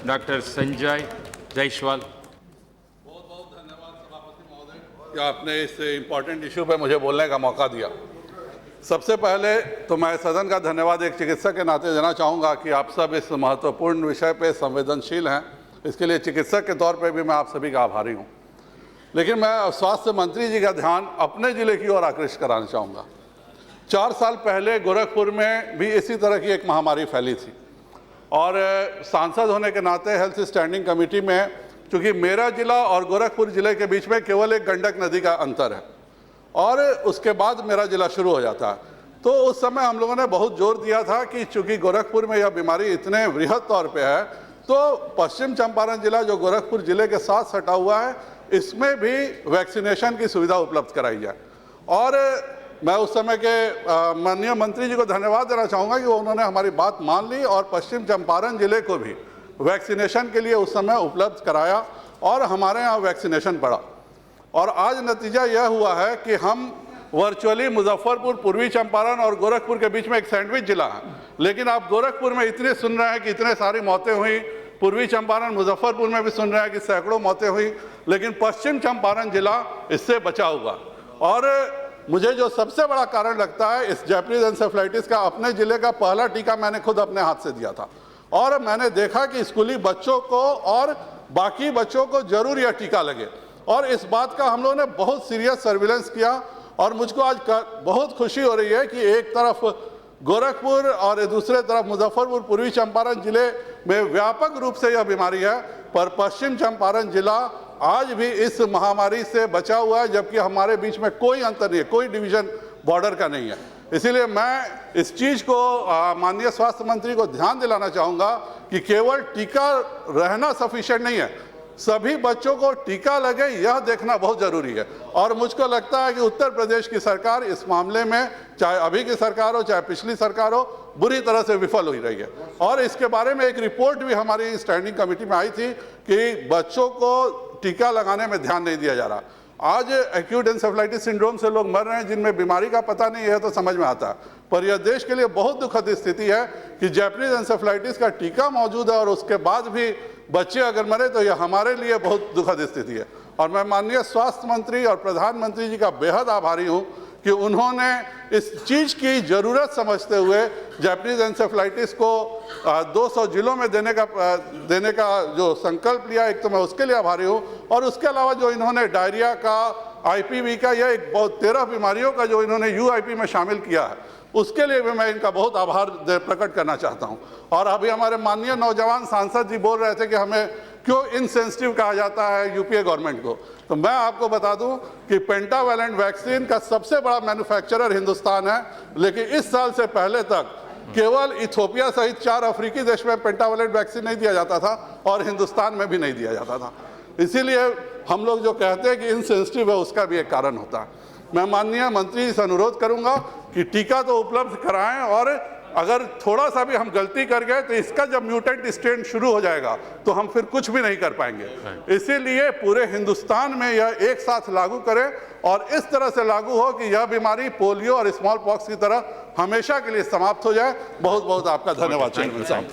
Doctor Sanjay Jaiswal. बहुत बहुत धन्यवाद सभापति महोदय कि आपने इस इम्पोर्टेंट इशू पर मुझे बोलने का मौका दिया। सबसे पहले तो मैं सदन का धन्यवाद एक चिकित्सक के नाते देना चाहूँगा कि आप सब इस महत्वपूर्ण विषय पे संवेदनशील हैं। इसके लिए चिकित्सक के तौर पे भी मैं आप सभी का आभारी हूँ। लेकिन मैं स्वास्थ्य मंत्री जी का ध्यान अपने ज़िले की ओर आकृष्ट कराना चाहूँगा। 4 साल पहले गोरखपुर में भी इसी तरह की एक महामारी फैली थी और सांसद होने के नाते हेल्थ स्टैंडिंग कमेटी में, चूँकि मेरा ज़िला और गोरखपुर ज़िले के बीच में केवल एक गंडक नदी का अंतर है और उसके बाद मेरा ज़िला शुरू हो जाता है, तो उस समय हम लोगों ने बहुत जोर दिया था कि चूँकि गोरखपुर में यह बीमारी इतने वृहद तौर पे है तो पश्चिम चंपारण जिला जो गोरखपुर ज़िले के साथ सटा हुआ है इसमें भी वैक्सीनेशन की सुविधा उपलब्ध कराई जाए। और मैं उस समय के माननीय मंत्री जी को धन्यवाद देना चाहूँगा कि उन्होंने हमारी बात मान ली और पश्चिम चंपारण जिले को भी वैक्सीनेशन के लिए उस समय उपलब्ध कराया और हमारे यहाँ वैक्सीनेशन पड़ा। और आज नतीजा यह हुआ है कि हम वर्चुअली मुजफ्फरपुर, पूर्वी चंपारण और गोरखपुर के बीच में एक सैंडविच जिला है, लेकिन आप गोरखपुर में इतने सुन रहे हैं कि इतने सारी मौतें हुई, पूर्वी चंपारण मुजफ्फरपुर में भी सुन रहे हैं कि सैकड़ों मौतें हुई, लेकिन पश्चिम चंपारण जिला इससे बचा हुआ। और मुझे जो सबसे बड़ा कारण लगता है इस जैपनीज एन्सेफेलाइटिस का, अपने ज़िले का पहला टीका मैंने खुद अपने हाथ से दिया था और मैंने देखा कि स्कूली बच्चों को और बाकी बच्चों को जरूर यह टीका लगे और इस बात का हम लोगों ने बहुत सीरियस सर्विलेंस किया। और मुझको आज बहुत खुशी हो रही है कि एक तरफ गोरखपुर और दूसरे तरफ मुजफ्फरपुर, पूर्वी चंपारण जिले में व्यापक रूप से यह बीमारी है, पर पश्चिम चंपारण जिला आज भी इस महामारी से बचा हुआ है, जबकि हमारे बीच में कोई अंतर नहीं है, कोई डिवीजन बॉर्डर का नहीं है। इसीलिए मैं इस चीज़ को माननीय स्वास्थ्य मंत्री को ध्यान दिलाना चाहूँगा कि केवल टीका रहना सफिशिएंट नहीं है, सभी बच्चों को टीका लगे यह देखना बहुत ज़रूरी है। और मुझको लगता है कि उत्तर प्रदेश की सरकार इस मामले में, चाहे अभी की सरकार हो चाहे पिछली सरकार हो, बुरी तरह से विफल हो रही है। और इसके बारे में एक रिपोर्ट भी हमारी स्टैंडिंग कमेटी में आई थी कि बच्चों को टीका लगाने में ध्यान नहीं दिया जा रहा। आज एक्यूट एन्सेफेलाइटिस सिंड्रोम से लोग मर रहे हैं जिनमें बीमारी का पता नहीं है, तो समझ में आता है, पर यह देश के लिए बहुत दुखद स्थिति है कि जैपनीज एन्सेफेलाइटिस का टीका मौजूद है और उसके बाद भी बच्चे अगर मरे तो यह हमारे लिए बहुत दुखद स्थिति है। और मैं माननीय स्वास्थ्य मंत्री और प्रधानमंत्री जी का बेहद आभारी हूँ कि उन्होंने इस चीज़ की ज़रूरत समझते हुए जैपनीज एन्सेफेलाइटिस को 200 जिलों में देने का जो संकल्प लिया, एक तो मैं उसके लिए आभारी हूँ। और उसके अलावा जो इन्होंने डायरिया का, IPV का, यह एक बहुत 13 बीमारियों का जो इन्होंने UIP में शामिल किया है, उसके लिए भी मैं इनका बहुत आभार प्रकट करना चाहता हूं। और अभी हमारे माननीय नौजवान सांसद जी बोल रहे थे कि हमें क्यों इनसेंसिटिव कहा जाता है यूपीए गवर्नमेंट को, तो मैं आपको बता दूं कि पेंटावैलेंट वैक्सीन का सबसे बड़ा मैन्युफैक्चरर हिंदुस्तान है, लेकिन इस साल से पहले तक केवल इथियोपिया सहित 4 अफ्रीकी देश में पेंटावैलेंट वैक्सीन नहीं दिया जाता था और हिंदुस्तान में भी नहीं दिया जाता था। इसीलिए हम लोग जो कहते हैं कि इनसेंसिटिव है, उसका भी एक कारण होता है। मैं माननीय मंत्री से अनुरोध करूंगा कि टीका तो उपलब्ध कराएं और अगर थोड़ा सा भी हम गलती कर गए तो इसका जब म्यूटेंट स्ट्रेन शुरू हो जाएगा तो हम फिर कुछ भी नहीं कर पाएंगे। इसीलिए पूरे हिंदुस्तान में यह एक साथ लागू करें और इस तरह से लागू हो कि यह बीमारी पोलियो और स्मॉल पॉक्स की तरह हमेशा के लिए समाप्त हो जाए। बहुत बहुत आपका धन्यवाद चेयरमैन साहब।